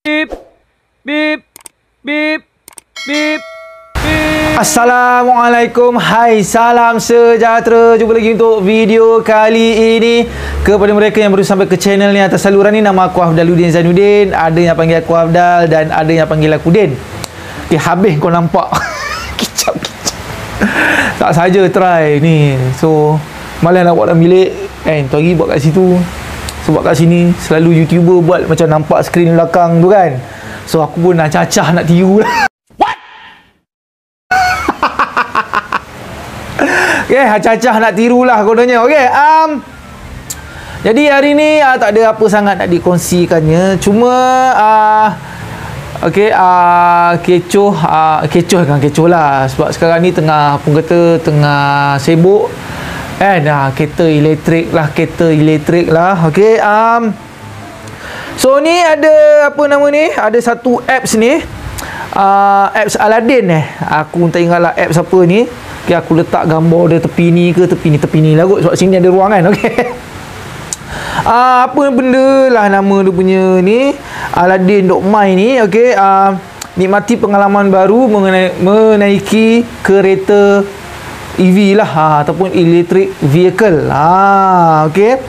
Bip, bip, bip, bip. Assalamualaikum, hai, salam sejahtera. Jumpa lagi untuk video kali ini. Kepada mereka yang baru sampai ke channel ni atas saluran ni, nama aku Afdaluddin Zainuddin. Ada yang panggil aku Afdal dan ada yang panggil aku Din. Okay, habis kau nampak. Kicap-kicap. Tak saja try ni. So, malas nak buat dalam bilik. Tu hari buat kat situ. Sebab kat sini selalu YouTuber buat macam nampak skrin belakang tu kan. So, aku pun nak cacah nak tiru lah. Okay, cacah nak tirulah kononnya. Okay, jadi hari ni tak ada apa sangat nak dikongsikannya. Cuma kecoh lah. Sebab sekarang ni tengah tengah sibuk kan, kereta elektrik lah. Okay, so ni ada apa nama ni, ada satu apps ni, apps Aladdin aku tak ingat lah apps apa ni. Okay, aku letak gambar dia tepi ni lah kot, sebab sini ada ruang kan. Okay. Apa benda lah nama dia punya ni, Aladdin.my ni. Okay, nikmati pengalaman baru menaiki kereta EV lah, ataupun electric vehicle. Okay.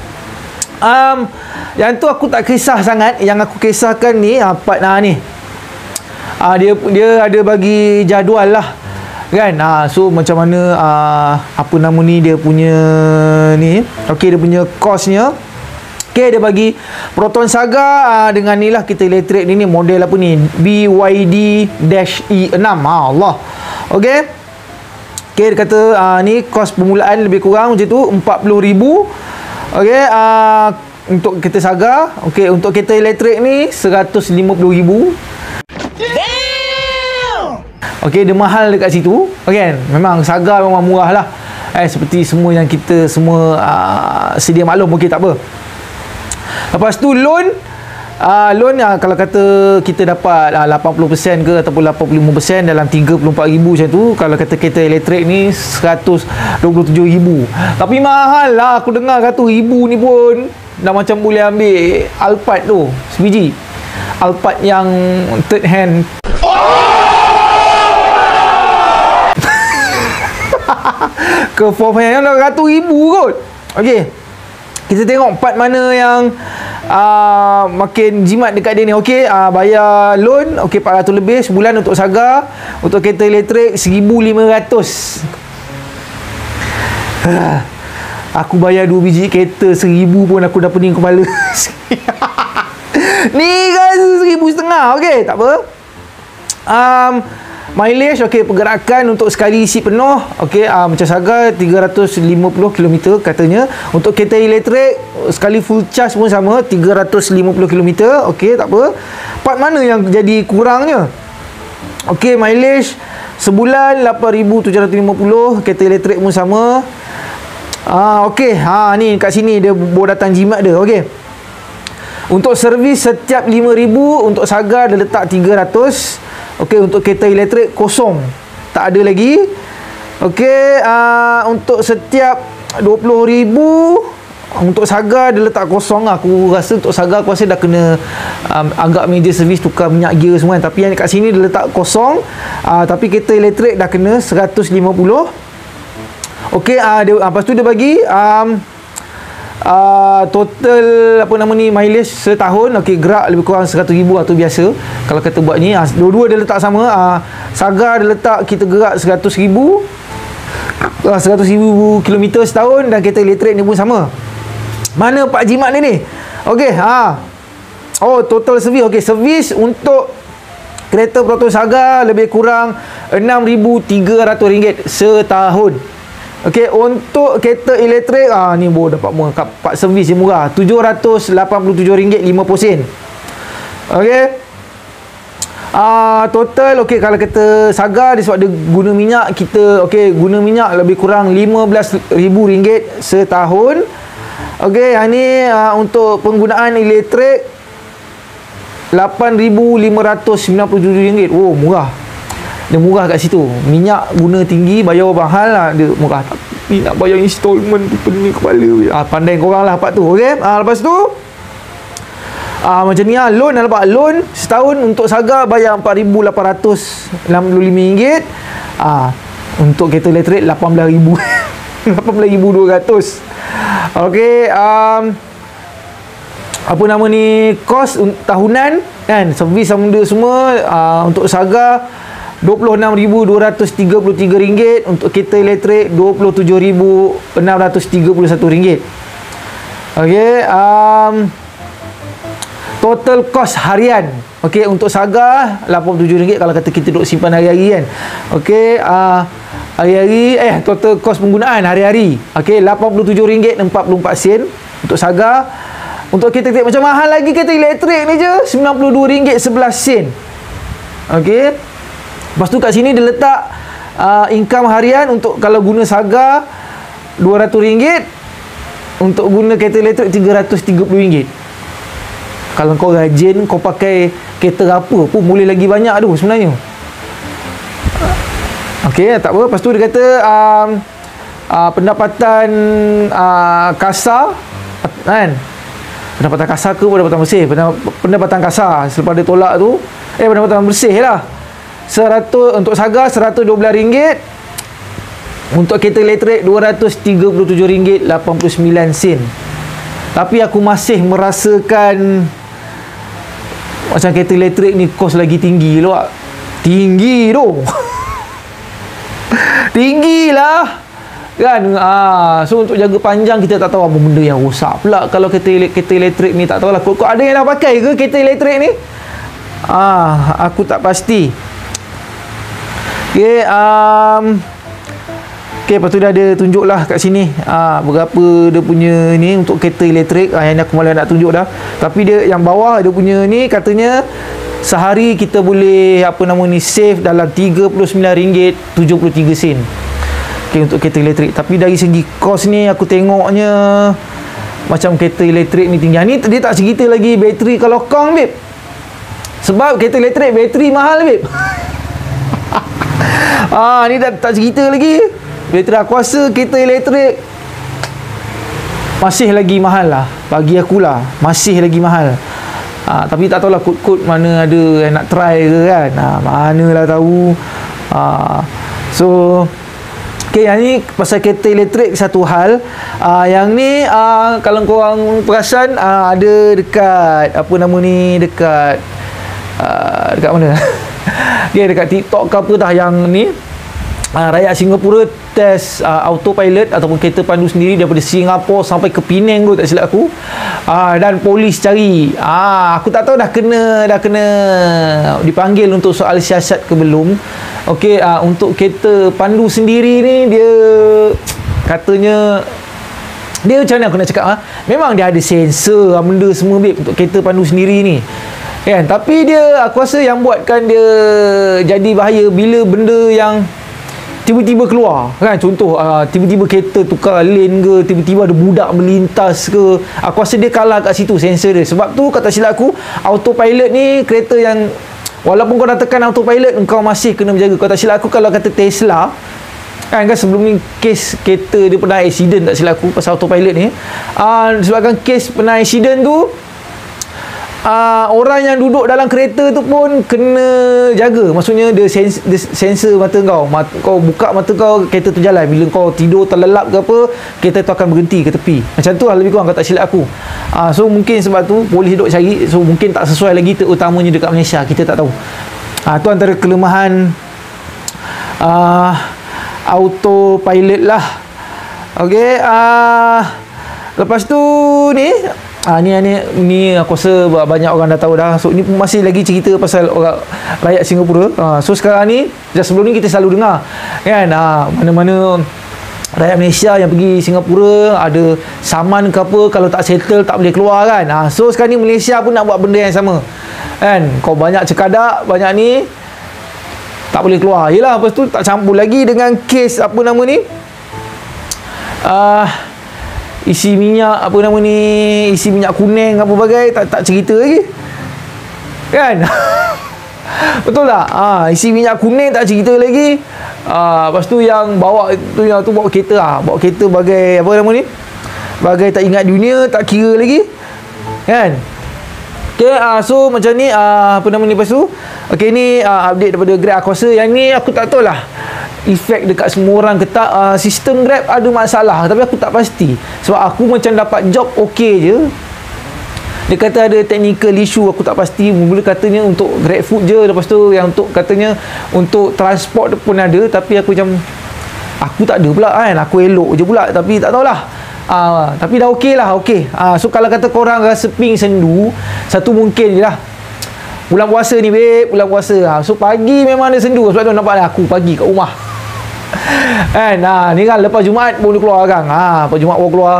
Yang tu aku tak kisah sangat. Yang aku kisahkan ni part ni. Dia ada bagi jadual lah kan. So macam mana apa nama ni dia punya ni. Okey, dia punya kosnya. Okey, dia bagi Proton Saga dengan ni lah kereta elektrik ni model apa ni, BYD-E6. Allah. Okey. Okey, dia kata ni kos permulaan lebih kurang macam tu 40,000. Okey, untuk kereta Saga. Okey, untuk kereta elektrik ni 150,000. Okey, dia mahal dekat situ. Okey, memang Saga memang murah lah. Seperti semua yang kita semua sedia maklum. Okey, tak apa. Lepas tu loan kalau kata kita dapat 80% ke ataupun 85% dalam 34,000 macam tu. Kalau kata kereta elektrik ni 127,000. Tapi mahal lah. Aku dengar 100,000 ni pun dah macam boleh ambil Alphard tu sebiji. Alphard yang third hand. Ke fourth hand dah 100,000 kot. Okey, kita tengok part mana yang makin jimat dekat dia ni. Okey, bayar loan okey 400 lebih sebulan untuk Saga. Untuk kereta elektrik 1,500. Aku bayar 2 biji kereta 1,000 pun aku dah pening kepala. Ni kan 1,500. Okey, tak apa. Mileage, okey, pergerakan untuk sekali isi penuh, okey, macam Saga 350 km katanya. Untuk kereta elektrik sekali full charge pun sama 350 km. Okey, tak apa. Part mana yang jadi kurangnya? Okey, mileage sebulan 8,750, kereta elektrik pun sama. Okey, ni kat sini dia bawa datang jimat dia. Okey. Untuk servis setiap 5,000, untuk Saga dia letak 300. Okey, untuk kereta elektrik kosong. Tak ada lagi. Okey, untuk setiap 20,000 untuk Saga dia letak kosong lah. Aku rasa untuk Saga aku rasa dah kena agak major servis, tukar minyak gear semua kan. Tapi yang kat sini dia letak kosong. Tapi kereta elektrik dah kena 150. Okey, lepas tu dia bagi total apa nama ni mileage setahun. Okey, gerak lebih kurang 100,000 tu biasa. Kalau kata buat ni dua-dua dia letak sama. Saga dia letak kita gerak 100,000 km setahun, dan kereta elektrik ni pun sama. Mana pak jimat ni? Okey, total servis. Okey, servis untuk kereta Proton Saga lebih kurang RM6,300 setahun. Okey, untuk kereta elektrik ni dapat murah. Pak servis dia murah, RM787.50. Okey. Total okey, kalau kereta Saga dia sebab dia guna minyak, kita guna minyak lebih kurang RM15,000 setahun. Okey, yang ni untuk penggunaan elektrik RM8,597. Oh, murah. Dia murah kat situ. Minyak guna tinggi, bayar mahal lah, dia murah. Tapi nak bayar installment tu pening kepala. Pandai korang lah part tu. Okey, lepas tu Macam ni lah, loan dah dapat loan setahun untuk Saga bayar RM4,865. Untuk kereta elektrik RM18,000. RM18,200. Okey, apa nama ni, kos tahunan kan, servis sama benda semua, untuk Saga RM26,233, untuk kereta elektrik RM27,631. Okey, total kos harian, okey, untuk Saga RM87 kalau kata kita duduk simpan hari-hari kan. Okey, hari-hari total kos penggunaan hari-hari, okey, RM87.44 untuk Saga. Untuk kereta elektrik macam mahal lagi, kereta elektrik ni je RM92.11. Okey. Lepas tu kat sini dia letak income harian untuk kalau guna Saga RM200, untuk guna kereta elektrik RM330. Kalau kau rajin, kau pakai kereta apa pun boleh lagi banyak tu sebenarnya. Okey, tak apa. Lepas tu dia kata pendapatan kasar kan, pendapatan kasar ke pendapatan bersih? Pendapatan kasar selepas dia tolak tu, pendapatan bersih lah, untuk Saga RM112, untuk kereta elektrik RM237.89. Tapi aku masih merasakan macam kereta elektrik ni kos lagi tinggi tu. Tinggi tu. Tinggi lah kan. So untuk jaga panjang kita tak tahu apa benda yang rosak pula kalau kereta elektrik ni, tak tahulah. Kau ada yang dah pakai ke kereta elektrik ni? Aku tak pasti. Okey, lepas tu dia ada tunjuk lah kat sini berapa dia punya ni untuk kereta elektrik. Yang ni aku malah nak tunjuk dah. Tapi dia yang bawah dia punya ni katanya sehari kita boleh save dalam RM39.73. Okay, untuk kereta elektrik. Tapi dari segi kos ni aku tengoknya macam kereta elektrik ni tinggi. Ni dia tak cerita lagi bateri kalau kong, babe. Sebab kereta elektrik bateri mahal, babe. Ni tak cerita lagi. Bateri, aku rasa kereta elektrik masih lagi mahal lah. Bagi akulah masih lagi mahal. Tapi tak tahulah kod-kod mana ada yang nak try ke kan. Manalah tahu. So okay, yang ni pasal kereta elektrik satu hal. Yang ni kalau korang perasan ada dekat apa nama ni, dekat mana? Okay, dekat TikTok ke apa dah yang ni, rakyat Singapura test autopilot ataupun kereta pandu sendiri daripada Singapura sampai ke Penang tu, tak silap aku. Dan polis cari. Aku tak tahu dah kena dipanggil untuk soal siasat ke belum. Okey, untuk kereta pandu sendiri ni dia katanya, dia macam mana aku nak cakap, memang dia ada sensor benda semua, babe, untuk kereta pandu sendiri ni kan. Tapi dia, aku rasa yang buatkan dia jadi bahaya bila benda yang tiba-tiba keluar kan. Contoh tiba-tiba kereta tukar lane ke, tiba-tiba ada budak melintas ke. Aku rasa dia kalah kat situ sensor dia. Sebab tu kata silap aku, autopilot ni kereta yang walaupun kau dah tekan autopilot, engkau masih kena menjaga. Kau tak silap aku, kalau kata Tesla kan sebelum ni kes kereta dia pernah accident, tak silap aku, pasal autopilot ni. Sebabkan kes pernah accident tu, orang yang duduk dalam kereta tu pun kena jaga. Maksudnya dia sensor mata kau. Kau buka mata kau, kereta tu jalan. Bila kau tidur terlelap ke apa, kereta tu akan berhenti ke tepi. Macam tu lah lebih kurang, kau tak silap aku. So mungkin sebab tu polis duduk cari. So mungkin tak sesuai lagi, terutamanya dekat Malaysia. Kita tak tahu. Tu antara kelemahan autopilot lah. Okey, lepas tu ni ni aku rasa banyak orang dah tahu dah. So ni masih lagi cerita pasal orang rakyat Singapura. So sekarang ni, sebelum ni kita selalu dengar kan, mana-mana rakyat Malaysia yang pergi Singapura ada saman ke apa, kalau tak settle tak boleh keluar kan. So sekarang ni Malaysia pun nak buat benda yang sama kan. Kau banyak cekadak, banyak ni, tak boleh keluar. Yelah, lepas tu tak campur lagi dengan kes apa nama ni, isi minyak apa nama ni, isi minyak kuning apa bagai, tak cerita lagi kan. Betul tak? Isi minyak kuning tak cerita lagi. Lepas tu yang bawa tu, bawa kereta bagai apa nama ni, bagai tak ingat dunia, tak kira lagi kan. Okay, so macam ni, apa nama ni lepas tu. Okay, ni update daripada Grab. Aku rasa yang ni aku tak tahu lah efek dekat semua orang ke tak. Sistem Grab ada masalah, tapi aku tak pasti. Sebab aku macam dapat job okey je. Dia kata ada technical issue, aku tak pasti. Mula katanya untuk Grab Food je. Lepas tu yang untuk katanya untuk transport pun ada. Tapi aku macam, aku tak ada pula kan. Aku elok je pula. Tapi tak tahulah. Tapi dah okey lah, okey. So kalau kata korang rasa ping sendu, satu mungkin je lah. Bulan puasa ni, babe. Bulan puasa. So pagi memang ada sendu. Sebab tu nampak lah aku pagi kat rumah. Kan? Ni kan lepas Jumaat baru keluar kan. Lepas Jumaat baru keluar.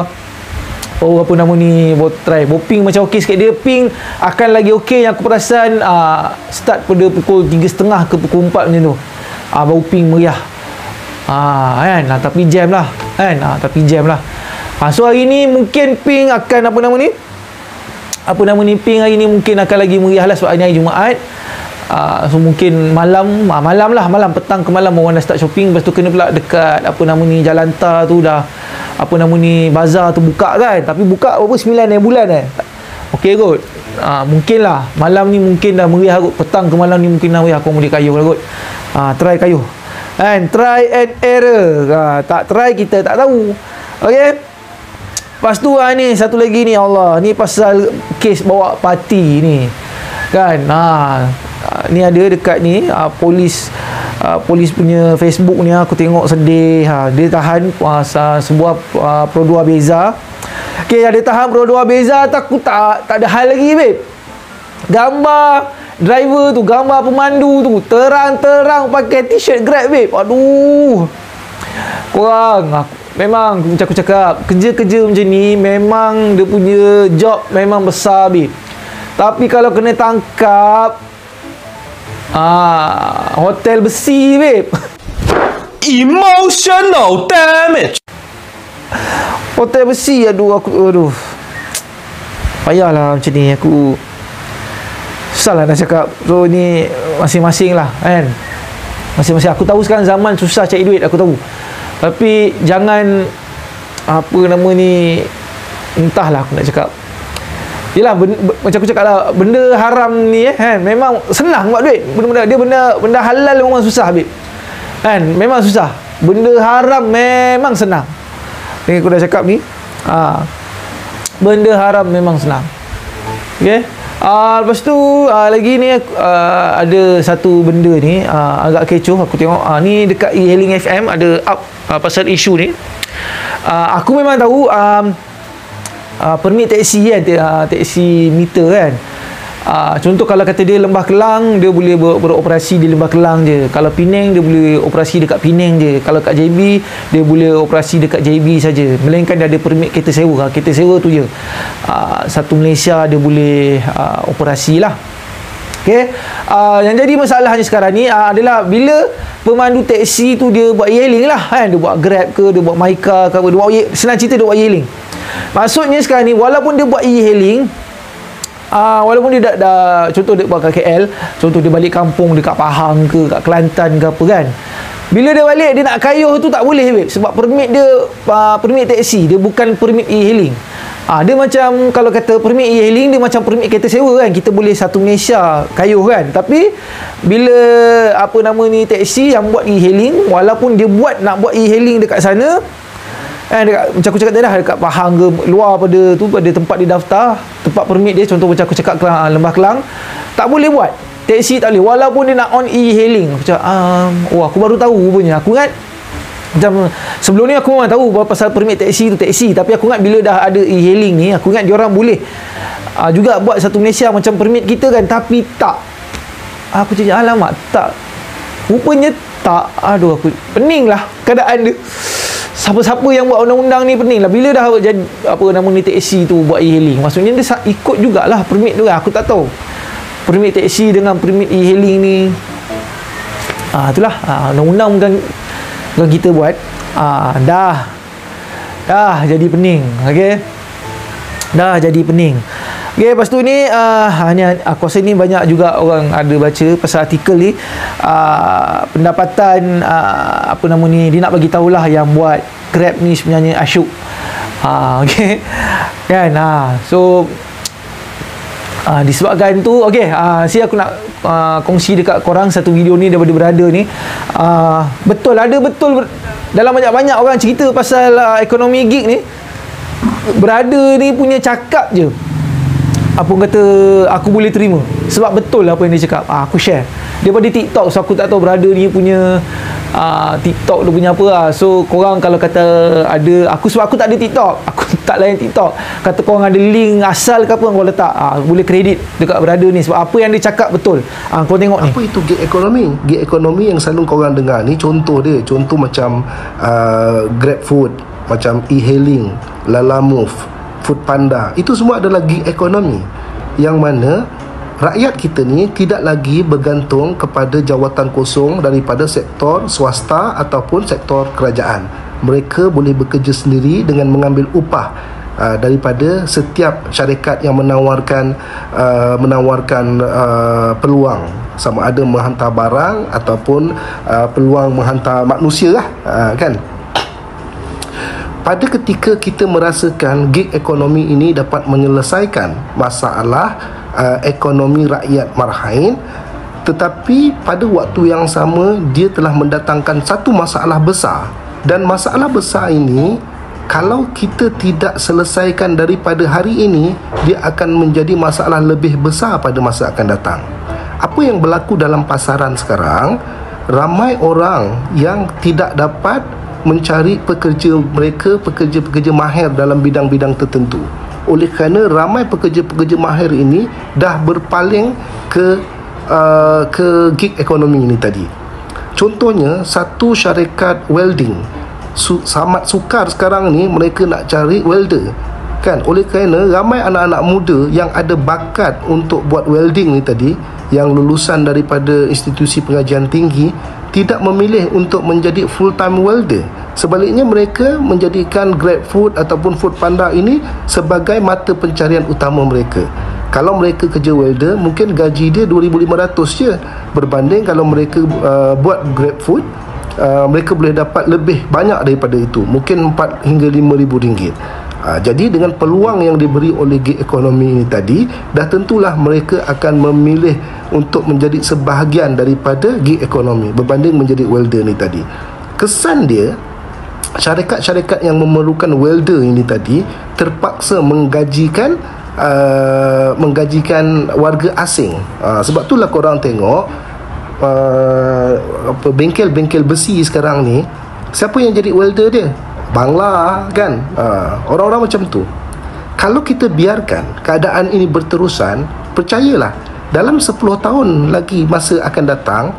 Oh, apa nama ni, baru try. Baru ping macam okey sikit. Dia ping akan lagi okey. Yang aku perasan start pada pukul 3.30 ke pukul 4 macam tu. Baru ping meriah. Kan? Tapi jam lah. Kan? Tapi jam lah. So hari ni mungkin ping akan ping hari ni mungkin akan lagi meriah lah sebab hari Jumaat. So mungkin malam petang ke malam orang dah start shopping. Lepas tu kena pula dekat Jalan Tar tu dah bazar tu buka kan. Tapi buka berapa 9 bulan okey kot. Mungkin lah malam ni mungkin dah meriah kot. Petang ke malam ni mungkin dah meriah. Aku boleh kayuh lah kot. Try kayuh kan, try and error. Tak try kita tak tahu. Okey. Lepas tu ni satu lagi ni, Allah, ni pasal kes bawa parti ni kan. Ni ada dekat ni polis punya Facebook ni, aku tengok sedih. Dia tahan sebuah Pro 2 Beza. Okay, dia tahan Pro 2 Beza. Aku tak ada hal lagi, babe. Gambar driver tu, gambar pemandu tu terang-terang pakai t-shirt Grab, babe. Aduh, korang, memang macam aku cakap, kerja-kerja macam ni memang dia punya job memang besar, babe. Tapi kalau kena tangkap, hotel besi, babe. Emotional damage. Hotel besi, aduh. Payahlah macam ni, aku susah lah nak cakap. So ni masing-masing lah kan. Masing-masing. Aku tahu sekarang zaman susah cari duit, aku tahu. Tapi jangan entahlah aku nak cakap. Yelah, macam aku cakap lah, benda haram ni kan, memang senang buat duit. Benda halal memang susah, babe. Kan, memang susah. Benda haram memang senang. Ni aku dah cakap ni. Benda haram memang senang. Okay. Lepas tu lagi ni ada satu benda ni agak kecoh aku tengok. Ni dekat e-hailing FM ada up pasal isu ni. Aku memang tahu permit taksi kan, taksi meter kan. Contoh kalau kata dia Lembah Kelang, dia boleh beroperasi di Lembah Kelang je. Kalau Penang, dia boleh operasi dekat Penang je. Kalau kat JB, dia boleh operasi dekat JB saja. Melainkan dia ada permit kereta sewa. Kereta sewa tu je. Satu Malaysia dia boleh operasi lah. Okay. Yang jadi masalahnya sekarang ni adalah bila pemandu taksi tu dia buat e-hailing lah kan. Dia buat Grab ke, dia buat Myka ke, dia buat senang cerita dia buat e-hailing. Maksudnya sekarang ni walaupun dia buat e-hailing, walaupun dia dah contoh dia buat kat KL, contoh dia balik kampung dekat Pahang ke, kat Kelantan ke apa kan, bila dia balik dia nak kayuh tu tak boleh, babe. Sebab permit dia permit taksi, dia bukan permit e-hailing. Dia macam kalau kata permit e-hailing, dia macam permit kereta sewa kan. Kita boleh satu Malaysia kayuh kan. Tapi bila taksi yang buat e-hailing, walaupun dia nak buat e-hailing dekat sana dekat, macam aku cakap tadi dah, dekat Pahang ke luar pada tempat dia daftar, tempat permit dia, contoh macam aku cakap Lembah Kelang, tak boleh buat taksi, tak boleh walaupun dia nak on e-hailing. Aku cakap aku baru tahu rupanya. Aku ingat macam sebelum ni aku memang tahu pasal permit taksi tu taksi, tapi aku ingat bila dah ada e-hailing ni, aku ingat diorang boleh juga buat satu Malaysia macam permit kita kan. Tapi tak, aku cakap alamak, tak, rupanya tak. Aduh, aku pening lah keadaan dia. Siapa-siapa yang buat undang-undang ni pening lah. Bila dah jadi taksi tu buat e-hailing, maksudnya dia ikut jugalah permit tu kan. Aku tak tahu permit taksi dengan permit e-hailing ni, itulah undang-undang bukan kita buat. Dah jadi pening. Okey, dah jadi pening. Okey, lepas tu ni aku rasa ni banyak juga orang ada baca pasal artikel ni, pendapatan dia nak bagi tahulah yang buat Grab ni sebenarnya Ashok. Okey kan. So Disebabkan tu, okey, aku nak kongsi dekat korang satu video ni daripada brother ni. Betul dalam banyak-banyak orang cerita pasal ekonomi gig ni, brother ni punya cakap je apa kata aku boleh terima, sebab betul lah apa yang dia cakap. Aku share daripada TikTok, so aku tak tahu brother ni punya TikTok dia punya apa so korang kalau kata ada, sebab aku tak ada TikTok, aku tak layan TikTok, kata korang ada link asal ke apa kau letak, boleh kredit dekat brother ni sebab apa yang dia cakap betul. Kau tengok ni, apa itu gig ekonomi. Gig ekonomi yang selalu korang dengar ni, contoh macam GrabFood, macam e-hailing, Lalamove, Foodpanda, itu semua adalah gig ekonomi yang mana rakyat kita ni tidak lagi bergantung kepada jawatan kosong daripada sektor swasta ataupun sektor kerajaan. Mereka boleh bekerja sendiri dengan mengambil upah daripada setiap syarikat yang menawarkan peluang, sama ada menghantar barang ataupun peluang menghantar manusia lah, kan. Pada ketika kita merasakan gig ekonomi ini dapat menyelesaikan masalah ekonomi rakyat marhain, tetapi pada waktu yang sama dia telah mendatangkan satu masalah besar, dan masalah besar ini kalau kita tidak selesaikan daripada hari ini, dia akan menjadi masalah lebih besar pada masa akan datang. Apa yang berlaku dalam pasaran sekarang, ramai orang yang tidak dapat mencari pekerja-pekerja mahir dalam bidang-bidang tertentu. Oleh kerana ramai pekerja-pekerja mahir ini dah berpaling ke gig ekonomi ini tadi. Contohnya satu syarikat welding sangat sukar sekarang ni, mereka nak cari welder, kan. Oleh kerana ramai anak-anak muda yang ada bakat untuk buat welding ni tadi, yang lulusan daripada institusi pengajian tinggi, tidak memilih untuk menjadi full time welder. Sebaliknya mereka menjadikan GrabFood ataupun Foodpanda ini sebagai mata pencarian utama mereka. Kalau mereka kerja welder, mungkin gaji dia 2,500 je, berbanding kalau mereka buat GrabFood, mereka boleh dapat lebih banyak daripada itu, mungkin 4 hingga 5,000 ringgit. Jadi dengan peluang yang diberi oleh gig ekonomi ini tadi, dah tentulah mereka akan memilih untuk menjadi sebahagian daripada gig ekonomi berbanding menjadi welder ni tadi. Kesan dia, syarikat-syarikat yang memerlukan welder ini tadi terpaksa menggajikan warga asing. Sebab itulah korang tengok bengkel-bengkel besi sekarang ni, siapa yang jadi welder dia? Bangla, kan. Orang-orang macam tu. Kalau kita biarkan keadaan ini berterusan, percayalah dalam 10 tahun lagi masa akan datang,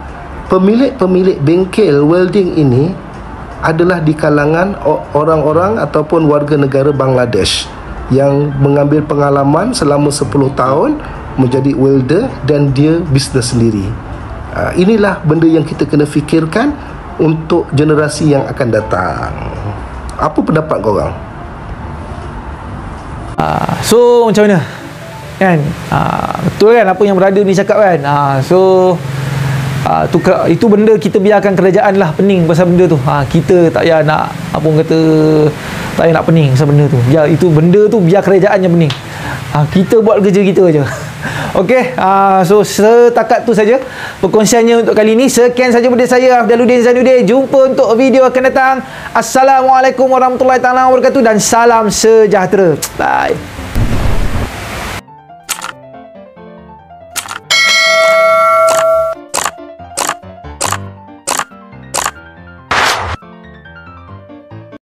pemilik-pemilik bengkel welding ini adalah di kalangan orang-orang ataupun warga negara Bangladesh yang mengambil pengalaman selama 10 tahun menjadi welder dan dia bisnes sendiri. Inilah benda yang kita kena fikirkan untuk generasi yang akan datang. Apa pendapat korang? So macam mana, kan? Betul kan apa yang brother ni cakap, kan? Itu benda kita biarkan kerajaan lah pening pasal benda tu. Kita tak payah nak apa kata, tak payah nak pening pasal benda tu. Biar itu benda tu, biar kerajaan yang pening. Kita buat kerja kita aja. Okey, so setakat tu saja perkongsiannya untuk kali ini. Sekian saja daripada saya, Afdaluddin Zainuddin. Jumpa untuk video akan datang. Assalamualaikum warahmatullahi wabarakatuh dan salam sejahtera. Bye.